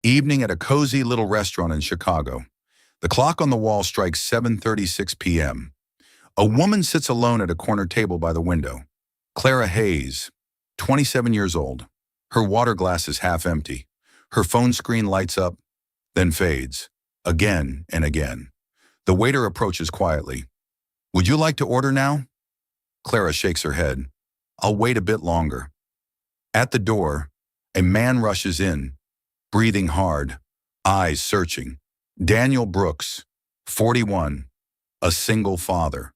Evening at a cozy little restaurant in Chicago. The clock on the wall strikes 7:36 p.m. A woman sits alone at a corner table by the window. Clara Hayes, 27 years old. Her water glass is half empty. Her phone screen lights up, then fades, again and again. The waiter approaches quietly. "Would you like to order now?" Clara shakes her head. "I'll wait a bit longer." At the door, a man rushes in, breathing hard, eyes searching. Daniel Brooks, 41, a single father.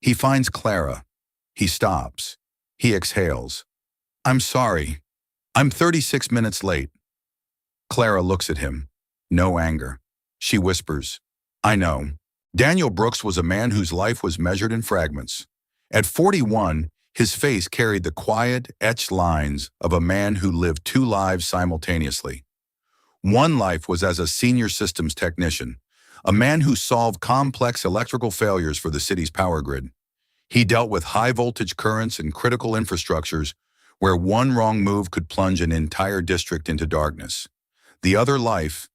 He finds Clara. He stops. He exhales. "I'm sorry. I'm 36 minutes late." Clara looks at him. No anger. She whispers, "I know." Daniel Brooks was a man whose life was measured in fragments. At 41, his face carried the quiet, etched lines of a man who lived two lives simultaneously. One life was as a senior systems technician, a man who solved complex electrical failures for the city's power grid. He dealt with high-voltage currents and critical infrastructures where one wrong move could plunge an entire district into darkness. The other life,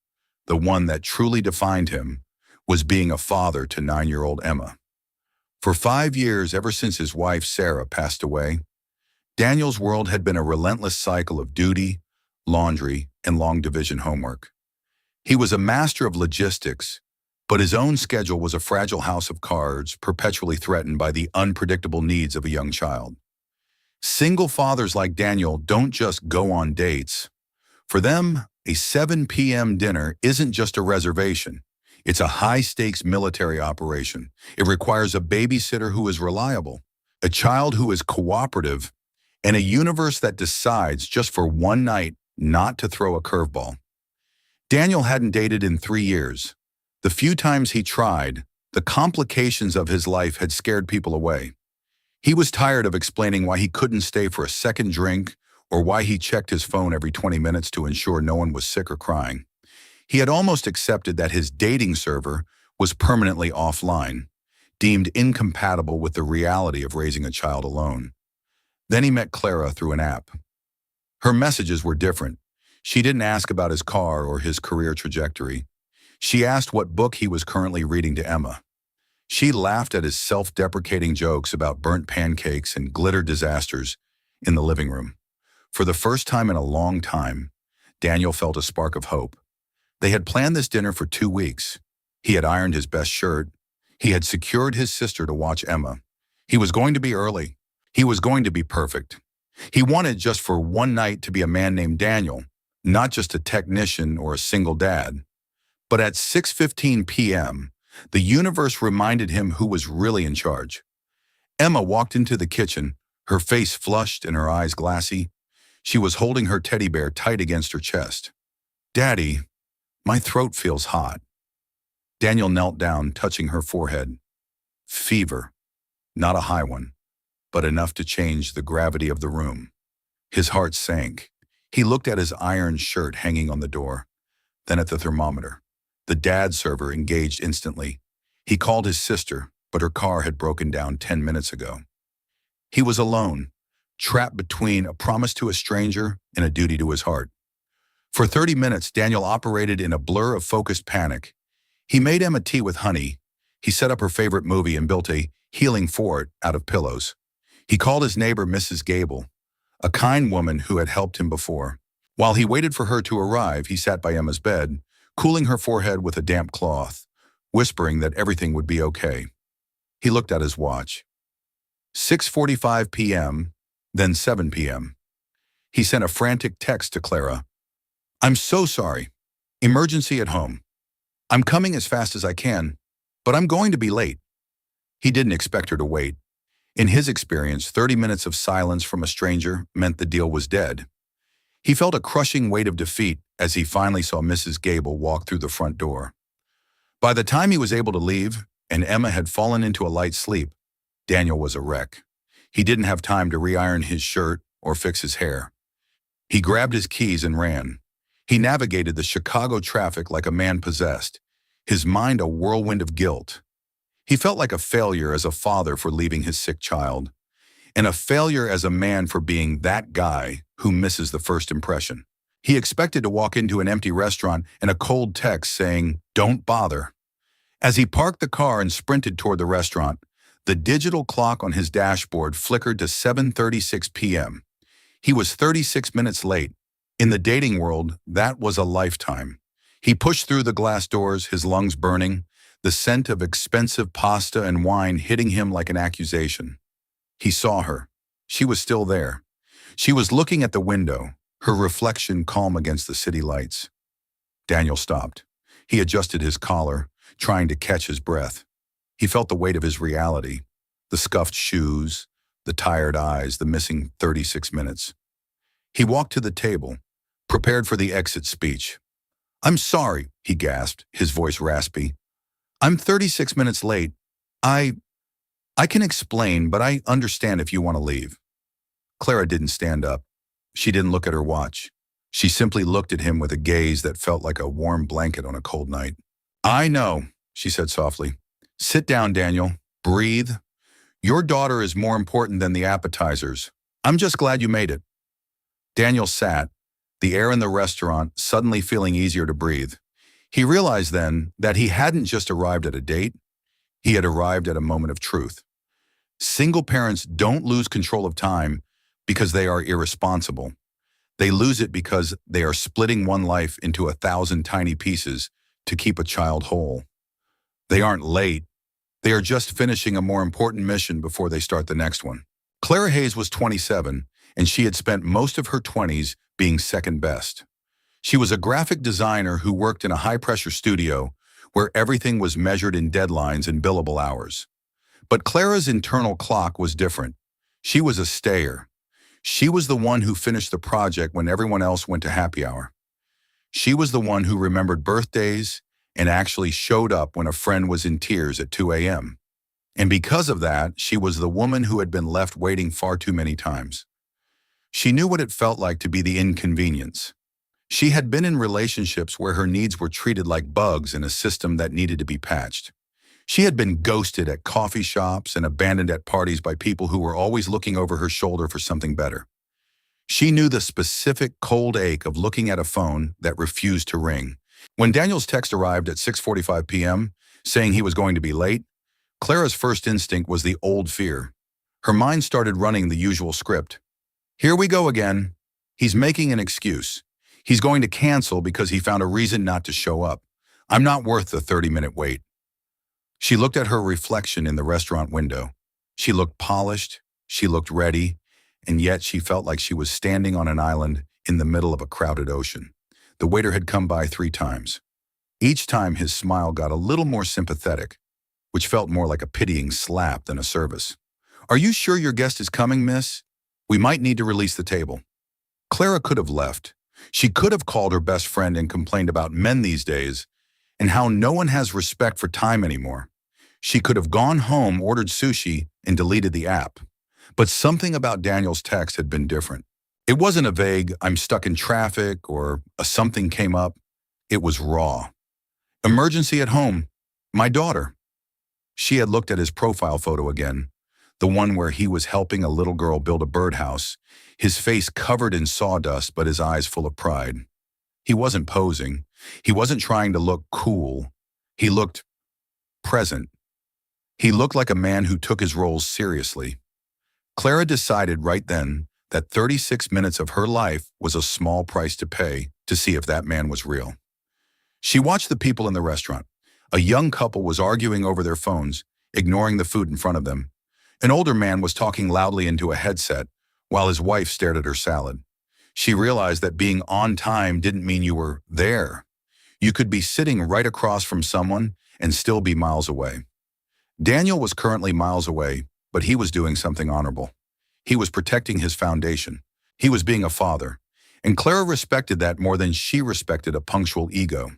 the one that truly defined him, was being a father to 9-year-old Emma. For 5 years, ever since his wife Sarah passed away, Daniel's world had been a relentless cycle of duty, laundry, and long division homework. He was a master of logistics, but his own schedule was a fragile house of cards, perpetually threatened by the unpredictable needs of a young child. Single fathers like Daniel don't just go on dates. For them, a 7 p.m. dinner isn't just a reservation. It's a high-stakes military operation. It requires a babysitter who is reliable, a child who is cooperative, and a universe that decides just for one night not to throw a curveball. Daniel hadn't dated in 3 years. The few times he tried, the complications of his life had scared people away. He was tired of explaining why he couldn't stay for a second drink or why he checked his phone every 20 minutes to ensure no one was sick or crying. He had almost accepted that his dating server was permanently offline, deemed incompatible with the reality of raising a child alone. Then he met Clara through an app. Her messages were different. She didn't ask about his car or his career trajectory. She asked what book he was currently reading to Emma. She laughed at his self-deprecating jokes about burnt pancakes and glitter disasters in the living room. For the first time in a long time, Daniel felt a spark of hope. They had planned this dinner for 2 weeks. He had ironed his best shirt. He had secured his sister to watch Emma. He was going to be early. He was going to be perfect. He wanted just for one night to be a man named Daniel, not just a technician or a single dad. But at 6:15 p.m., the universe reminded him who was really in charge. Emma walked into the kitchen, her face flushed and her eyes glassy. She was holding her teddy bear tight against her chest. "Daddy, my throat feels hot." Daniel knelt down, touching her forehead. Fever. Not a high one, but enough to change the gravity of the room. His heart sank. He looked at his iron shirt hanging on the door, then at the thermometer. The dad server engaged instantly. He called his sister, but her car had broken down 10 minutes ago. He was alone, trapped between a promise to a stranger and a duty to his heart. For 30 minutes, Daniel operated in a blur of focused panic. He made Emma tea with honey. He set up her favorite movie and built a healing fort out of pillows. He called his neighbor Mrs. Gable, a kind woman who had helped him before. While he waited for her to arrive, he sat by Emma's bed, cooling her forehead with a damp cloth, whispering that everything would be okay. He looked at his watch. 6:45 p.m., then 7 p.m. He sent a frantic text to Clara. "I'm so sorry. Emergency at home. I'm coming as fast as I can, but I'm going to be late." He didn't expect her to wait. In his experience, 30 minutes of silence from a stranger meant the deal was dead. He felt a crushing weight of defeat as he finally saw Mrs. Gable walk through the front door. By the time he was able to leave, and Emma had fallen into a light sleep, Daniel was a wreck. He didn't have time to re-iron his shirt or fix his hair. He grabbed his keys and ran. He navigated the Chicago traffic like a man possessed, his mind a whirlwind of guilt. He felt like a failure as a father for leaving his sick child, and a failure as a man for being that guy who misses the first impression. He expected to walk into an empty restaurant and a cold text saying, "Don't bother." As he parked the car and sprinted toward the restaurant, the digital clock on his dashboard flickered to 7:36 p.m. He was 36 minutes late. In the dating world, that was a lifetime. He pushed through the glass doors, his lungs burning, the scent of expensive pasta and wine hitting him like an accusation. He saw her. She was still there. She was looking at the window, her reflection calm against the city lights. Daniel stopped. He adjusted his collar, trying to catch his breath. He felt the weight of his reality, the scuffed shoes, the tired eyes, the missing 36 minutes. He walked to the table, prepared for the exit speech. "I'm sorry," he gasped, his voice raspy. "I'm 36 minutes late. I can explain, but I understand if you want to leave." Clara didn't stand up. She didn't look at her watch. She simply looked at him with a gaze that felt like a warm blanket on a cold night. "I know," she said softly. "Sit down, Daniel. Breathe. Your daughter is more important than the appetizers. I'm just glad you made it." Daniel sat, the air in the restaurant suddenly feeling easier to breathe. He realized then that he hadn't just arrived at a date, he had arrived at a moment of truth. Single parents don't lose control of time because they are irresponsible. They lose it because they are splitting one life into 1,000 tiny pieces to keep a child whole. They aren't late. They are just finishing a more important mission before they start the next one. Clara Hayes was 27, and she had spent most of her 20s being second best. She was a graphic designer who worked in a high-pressure studio where everything was measured in deadlines and billable hours. But Clara's internal clock was different. She was a stayer. She was the one who finished the project when everyone else went to happy hour. She was the one who remembered birthdays and actually showed up when a friend was in tears at 2 a.m. And because of that, she was the woman who had been left waiting far too many times. She knew what it felt like to be the inconvenience. She had been in relationships where her needs were treated like bugs in a system that needed to be patched. She had been ghosted at coffee shops and abandoned at parties by people who were always looking over her shoulder for something better. She knew the specific cold ache of looking at a phone that refused to ring. When Daniel's text arrived at 6:45 p.m., saying he was going to be late, Clara's first instinct was the old fear. Her mind started running the usual script. Here we go again. He's making an excuse. He's going to cancel because he found a reason not to show up. I'm not worth the 30-minute wait. She looked at her reflection in the restaurant window. She looked polished, she looked ready, and yet she felt like she was standing on an island in the middle of a crowded ocean. The waiter had come by 3 times. Each time his smile got a little more sympathetic, which felt more like a pitying slap than a service. "Are you sure your guest is coming, miss? We might need to release the table." Clara could have left. She could have called her best friend and complained about men these days and how no one has respect for time anymore. She could have gone home, ordered sushi, and deleted the app. But something about Daniel's text had been different. It wasn't a vague, "I'm stuck in traffic," or a "something came up." It was raw. "Emergency at home. My daughter." She had looked at his profile photo again, the one where he was helping a little girl build a birdhouse, his face covered in sawdust but his eyes full of pride. He wasn't posing. He wasn't trying to look cool. He looked present. He looked like a man who took his roles seriously. Clara decided right then that 36 minutes of her life was a small price to pay to see if that man was real. She watched the people in the restaurant. A young couple was arguing over their phones, ignoring the food in front of them. An older man was talking loudly into a headset while his wife stared at her salad. She realized that being on time didn't mean you were there. You could be sitting right across from someone and still be miles away. Daniel was currently miles away, but he was doing something honorable. He was protecting his foundation. He was being a father. And Clara respected that more than she respected a punctual ego.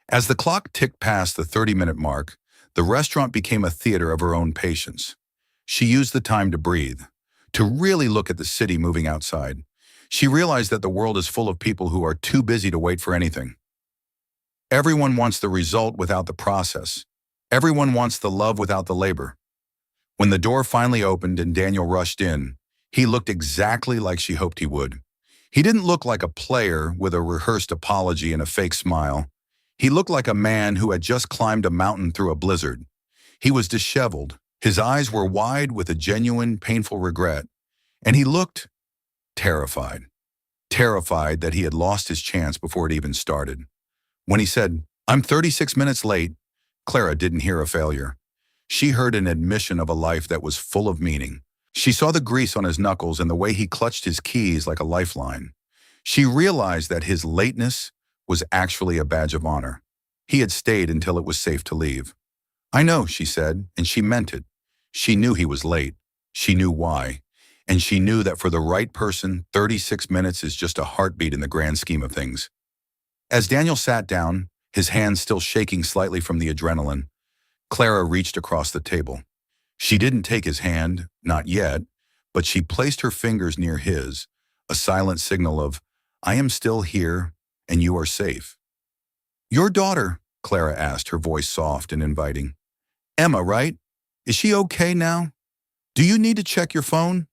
As the clock ticked past the 30-minute mark, the restaurant became a theater of her own patience. She used the time to breathe, to really look at the city moving outside. She realized that the world is full of people who are too busy to wait for anything. Everyone wants the result without the process. Everyone wants the love without the labor. When the door finally opened and Daniel rushed in, he looked exactly like she hoped he would. He didn't look like a player with a rehearsed apology and a fake smile. He looked like a man who had just climbed a mountain through a blizzard. He was disheveled. His eyes were wide with a genuine, painful regret, and he looked terrified. Terrified that he had lost his chance before it even started. When he said, "I'm 36 minutes late," Clara didn't hear a failure. She heard an admission of a life that was full of meaning. She saw the grease on his knuckles and the way he clutched his keys like a lifeline. She realized that his lateness was actually a badge of honor. He had stayed until it was safe to leave. "I know," she said, and she meant it. She knew he was late. She knew why. And she knew that for the right person, 36 minutes is just a heartbeat in the grand scheme of things. As Daniel sat down, his hands still shaking slightly from the adrenaline, Clara reached across the table. She didn't take his hand, not yet, but she placed her fingers near his, a silent signal of, "I am still here, and you are safe." "Your daughter," Clara asked, her voice soft and inviting. "Emma, right? Is she okay now? Do you need to check your phone?"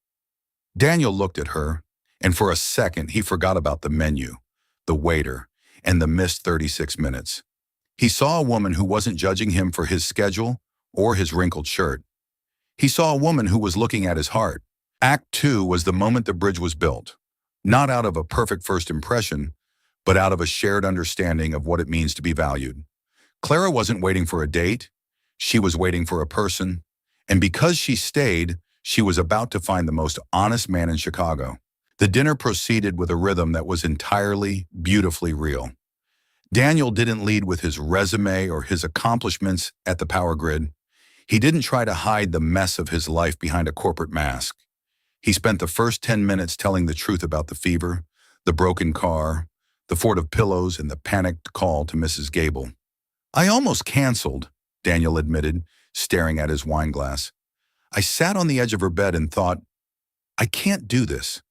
Daniel looked at her, and for a second he forgot about the menu, the waiter, and the missed 36 minutes. He saw a woman who wasn't judging him for his schedule or his wrinkled shirt. He saw a woman who was looking at his heart. Act 2 was the moment the bridge was built, not out of a perfect first impression, but out of a shared understanding of what it means to be valued. Clara wasn't waiting for a date. She was waiting for a person. And because she stayed, she was about to find the most honest man in Chicago. The dinner proceeded with a rhythm that was entirely, beautifully real. Daniel didn't lead with his resume or his accomplishments at the power grid. He didn't try to hide the mess of his life behind a corporate mask. He spent the first 10 minutes telling the truth about the fever, the broken car, the fort of pillows, and the panicked call to Mrs. Gable. "I almost canceled," Daniel admitted, staring at his wine glass. "I sat on the edge of her bed and thought, I can't do this.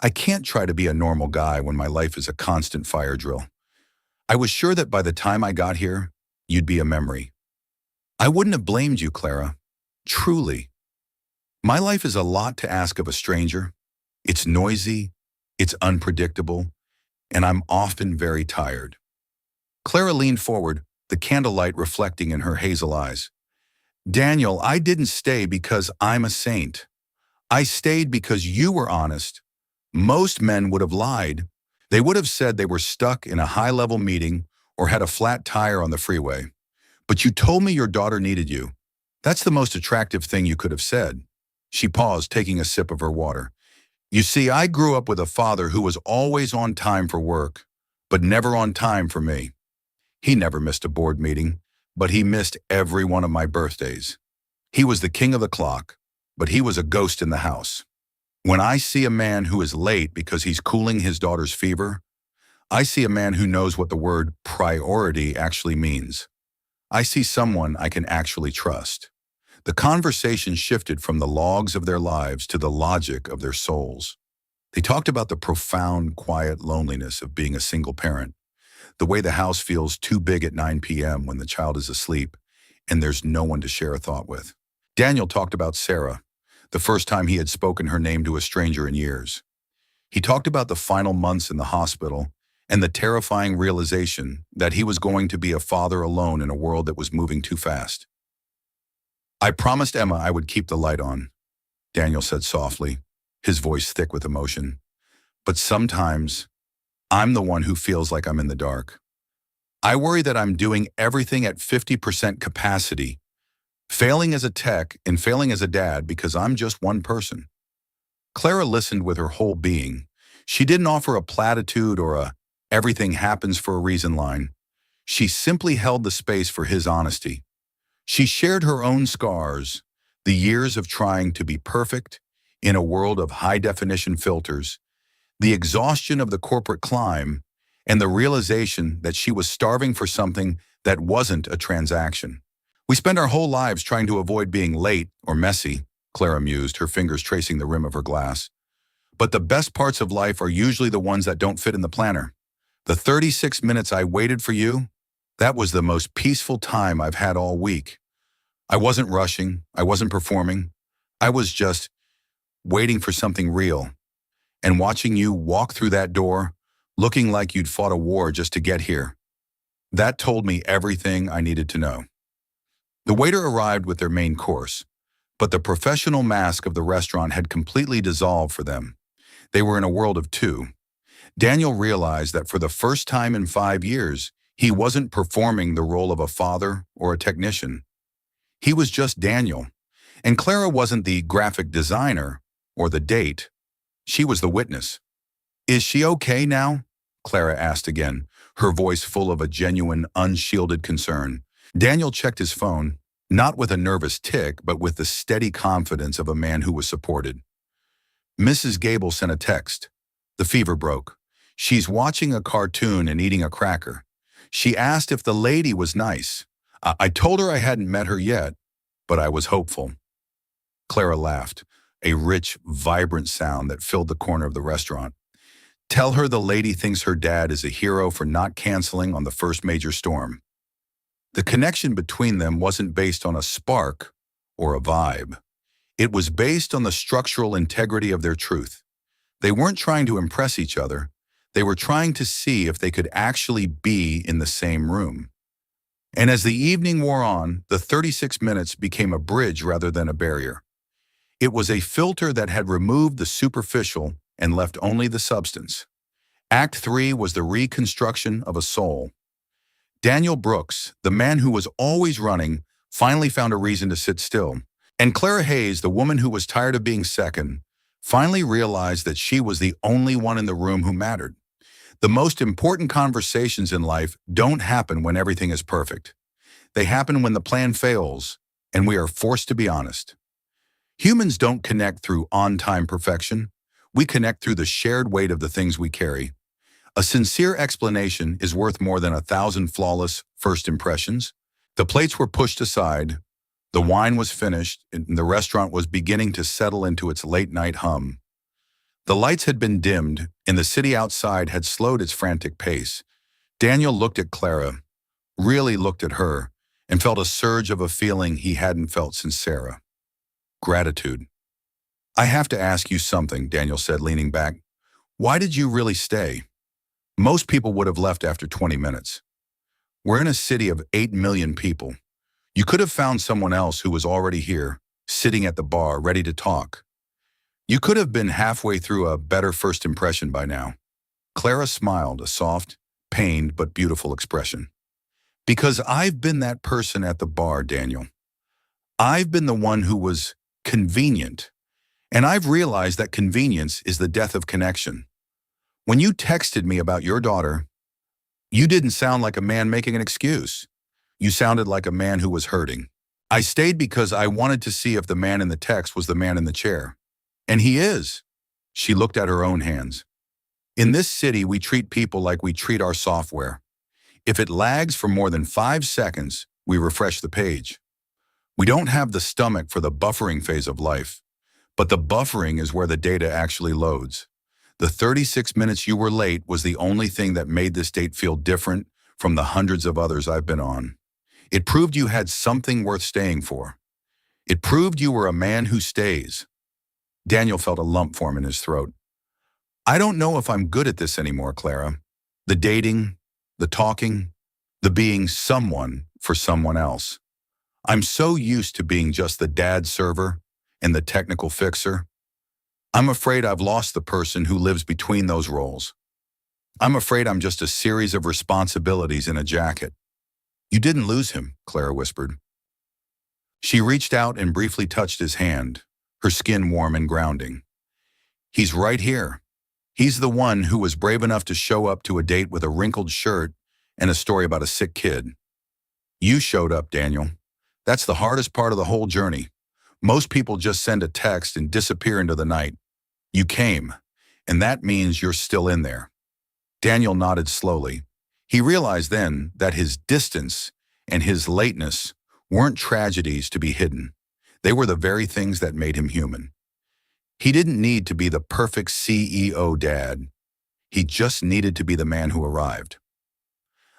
I can't try to be a normal guy when my life is a constant fire drill. I was sure that by the time I got here, you'd be a memory. I wouldn't have blamed you, Clara. Truly. My life is a lot to ask of a stranger. It's noisy, it's unpredictable, and I'm often very tired." Clara leaned forward, the candlelight reflecting in her hazel eyes. "Daniel, I didn't stay because I'm a saint. I stayed because you were honest. Most men would have lied. They would have said they were stuck in a high-level meeting or had a flat tire on the freeway. But you told me your daughter needed you. That's the most attractive thing you could have said." She paused, taking a sip of her water. "You see, I grew up with a father who was always on time for work, but never on time for me. He never missed a board meeting, but he missed every one of my birthdays. He was the king of the clock, but he was a ghost in the house. When I see a man who is late because he's cooling his daughter's fever, I see a man who knows what the word priority actually means. I see someone I can actually trust." The conversation shifted from the logs of their lives to the logic of their souls. They talked about the profound, quiet loneliness of being a single parent, the way the house feels too big at 9 p.m. when the child is asleep and there's no one to share a thought with. Daniel talked about Sarah, the first time he had spoken her name to a stranger in years. He talked about the final months in the hospital and the terrifying realization that he was going to be a father alone in a world that was moving too fast. "I promised Emma I would keep the light on," Daniel said softly, his voice thick with emotion. "But sometimes I'm the one who feels like I'm in the dark. I worry that I'm doing everything at 50% capacity, failing as a tech and failing as a dad because I'm just one person." Clara listened with her whole being. She didn't offer a platitude or a "everything happens for a reason" line. She simply held the space for his honesty. She shared her own scars, the years of trying to be perfect in a world of high-definition filters, the exhaustion of the corporate climb, and the realization that she was starving for something that wasn't a transaction. "We spend our whole lives trying to avoid being late or messy," Clara mused, her fingers tracing the rim of her glass. "But the best parts of life are usually the ones that don't fit in the planner. The 36 minutes I waited for you, that was the most peaceful time I've had all week. I wasn't rushing, I wasn't performing. I was just waiting for something real. and watching you walk through that door, looking like you'd fought a war just to get here. That told me everything I needed to know. The waiter arrived with their main course, but the professional mask of the restaurant had completely dissolved for them. They were in a world of two. Daniel realized that for the first time in 5 years, he wasn't performing the role of a father or a technician. He was just Daniel. And Clara wasn't the graphic designer or the date. She was the witness. "Is she okay now?" Clara asked again, her voice full of a genuine, unshielded concern. Daniel checked his phone, not with a nervous tick, but with the steady confidence of a man who was supported. Mrs. Gable sent a text. "The fever broke. She's watching a cartoon and eating a cracker. She asked if the lady was nice. I told her I hadn't met her yet, but I was hopeful." Clara laughed, a rich, vibrant sound that filled the corner of the restaurant. "Tell her the lady thinks her dad is a hero for not canceling on the first major storm." The connection between them wasn't based on a spark or a vibe. It was based on the structural integrity of their truth. They weren't trying to impress each other. They were trying to see if they could actually be in the same room. And as the evening wore on, the 36 minutes became a bridge rather than a barrier. It was a filter that had removed the superficial and left only the substance. Act 3 was the reconstruction of a soul. Daniel Brooks, the man who was always running, finally found a reason to sit still. And Clara Hayes, the woman who was tired of being second, finally realized that she was the only one in the room who mattered. The most important conversations in life don't happen when everything is perfect. They happen when the plan fails, and we are forced to be honest. Humans don't connect through on-time perfection. We connect through the shared weight of the things we carry. A sincere explanation is worth more than 1,000 flawless first impressions. The plates were pushed aside, the wine was finished, and the restaurant was beginning to settle into its late-night hum. The lights had been dimmed, and the city outside had slowed its frantic pace. Daniel looked at Clara, really looked at her, and felt a surge of a feeling he hadn't felt since Sarah. Gratitude. "I have to ask you something," Daniel said, leaning back. "Why did you really stay? Most people would have left after 20 minutes. We're in a city of 8 million people. You could have found someone else who was already here, sitting at the bar, ready to talk. You could have been halfway through a better first impression by now." Clara smiled, a soft, pained but beautiful expression. "Because I've been that person at the bar, Daniel. I've been the one who was convenient. And I've realized that convenience is the death of connection. When you texted me about your daughter, you didn't sound like a man making an excuse. You sounded like a man who was hurting. I stayed because I wanted to see if the man in the text was the man in the chair. And he is." She looked at her own hands. "In this city, we treat people like we treat our software. If it lags for more than 5 seconds, we refresh the page. We don't have the stomach for the buffering phase of life. But the buffering is where the data actually loads. The 36 minutes you were late was the only thing that made this date feel different from the hundreds of others I've been on. It proved you had something worth staying for. It proved you were a man who stays." Daniel felt a lump form in his throat. "I don't know if I'm good at this anymore, Clara. The dating, the talking, the being someone for someone else. I'm so used to being just the dad server and the technical fixer. I'm afraid I've lost the person who lives between those roles. I'm afraid I'm just a series of responsibilities in a jacket." "You didn't lose him," Clara whispered. She reached out and briefly touched his hand, her skin warm and grounding. "He's right here. He's the one who was brave enough to show up to a date with a wrinkled shirt and a story about a sick kid. You showed up, Daniel. That's the hardest part of the whole journey. Most people just send a text and disappear into the night. You came, and that means you're still in there." Daniel nodded slowly. He realized then that his distance and his lateness weren't tragedies to be hidden. They were the very things that made him human. He didn't need to be the perfect CEO dad. He just needed to be the man who arrived.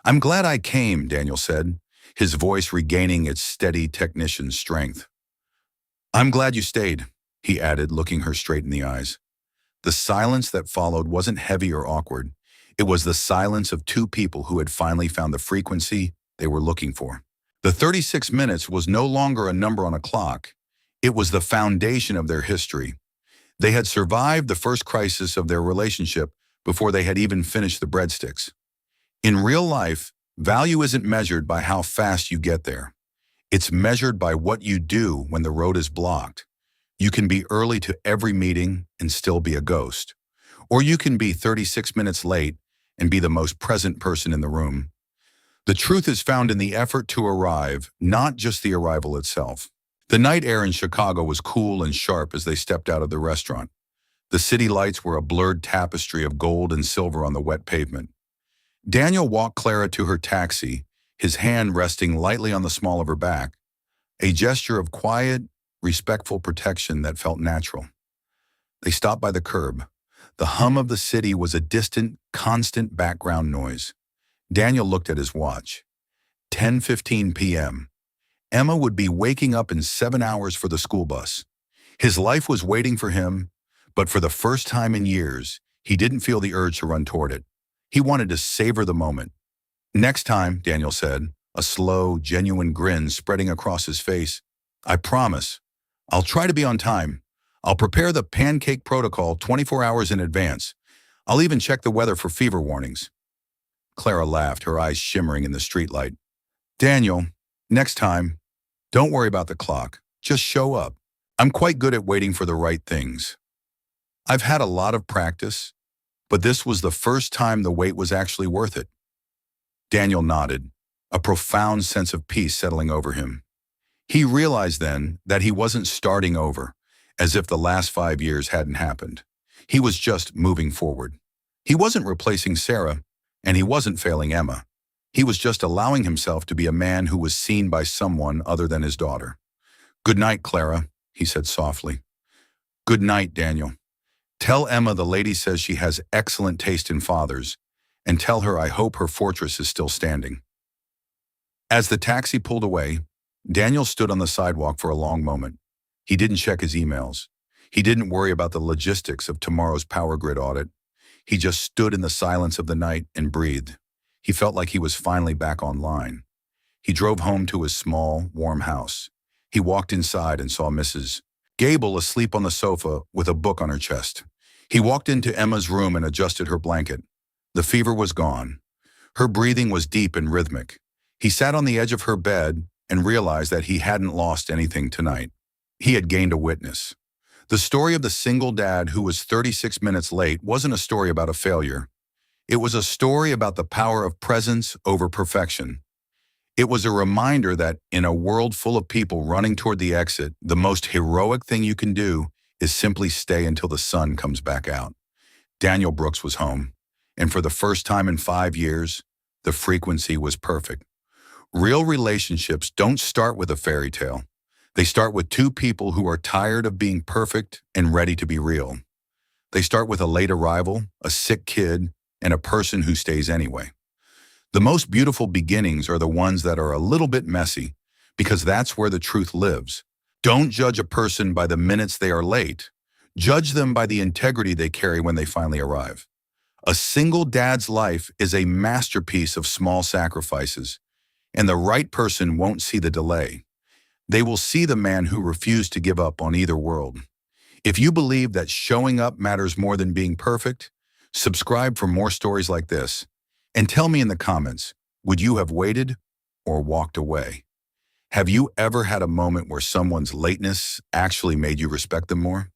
"I'm glad I came," Daniel said, his voice regaining its steady technician strength. "I'm glad you stayed," he added, looking her straight in the eyes. The silence that followed wasn't heavy or awkward. It was the silence of two people who had finally found the frequency they were looking for. The 36 minutes was no longer a number on a clock. It was the foundation of their history. They had survived the first crisis of their relationship before they had even finished the breadsticks. In real life, value isn't measured by how fast you get there. It's measured by what you do when the road is blocked. You can be early to every meeting and still be a ghost. Or you can be 36 minutes late and be the most present person in the room. The truth is found in the effort to arrive, not just the arrival itself. The night air in Chicago was cool and sharp as they stepped out of the restaurant. The city lights were a blurred tapestry of gold and silver on the wet pavement. Daniel walked Clara to her taxi, his hand resting lightly on the small of her back, a gesture of quiet, respectful protection that felt natural. They stopped by the curb. The hum of the city was a distant, constant background noise. Daniel looked at his watch. 10:15 p.m. Emma would be waking up in 7 hours for the school bus. His life was waiting for him, but for the first time in years, he didn't feel the urge to run toward it. He wanted to savor the moment. "Next time," Daniel said, a slow, genuine grin spreading across his face. "I promise. I'll try to be on time. I'll prepare the pancake protocol 24 hours in advance. I'll even check the weather for fever warnings." Clara laughed, her eyes shimmering in the streetlight. "Daniel, next time, don't worry about the clock. Just show up. I'm quite good at waiting for the right things. I've had a lot of practice, but this was the first time the wait was actually worth it." Daniel nodded, a profound sense of peace settling over him. He realized then that he wasn't starting over, as if the last 5 years hadn't happened. He was just moving forward. He wasn't replacing Sarah, and he wasn't failing Emma. He was just allowing himself to be a man who was seen by someone other than his daughter. "Good night, Clara," he said softly. "Good night, Daniel. Tell Emma the lady says she has excellent taste in fathers, and tell her I hope her fortress is still standing." As the taxi pulled away, Daniel stood on the sidewalk for a long moment. He didn't check his emails. He didn't worry about the logistics of tomorrow's power grid audit. He just stood in the silence of the night and breathed. He felt like he was finally back online. He drove home to his small, warm house. He walked inside and saw Mrs. Gable asleep on the sofa with a book on her chest. He walked into Emma's room and adjusted her blanket. The fever was gone. Her breathing was deep and rhythmic. He sat on the edge of her bed and realized that he hadn't lost anything tonight. He had gained a witness. The story of the single dad who was 36 minutes late wasn't a story about a failure. It was a story about the power of presence over perfection. It was a reminder that in a world full of people running toward the exit, the most heroic thing you can do is simply stay until the sun comes back out. Daniel Brooks was home, and for the first time in 5 years, the frequency was perfect. Real relationships don't start with a fairy tale. They start with two people who are tired of being perfect and ready to be real. They start with a late arrival, a sick kid, and a person who stays anyway. The most beautiful beginnings are the ones that are a little bit messy, because that's where the truth lives. Don't judge a person by the minutes they are late. Judge them by the integrity they carry when they finally arrive. A single dad's life is a masterpiece of small sacrifices, and the right person won't see the delay. They will see the man who refused to give up on either world. If you believe that showing up matters more than being perfect, subscribe for more stories like this. And tell me in the comments, would you have waited or walked away? Have you ever had a moment where someone's lateness actually made you respect them more?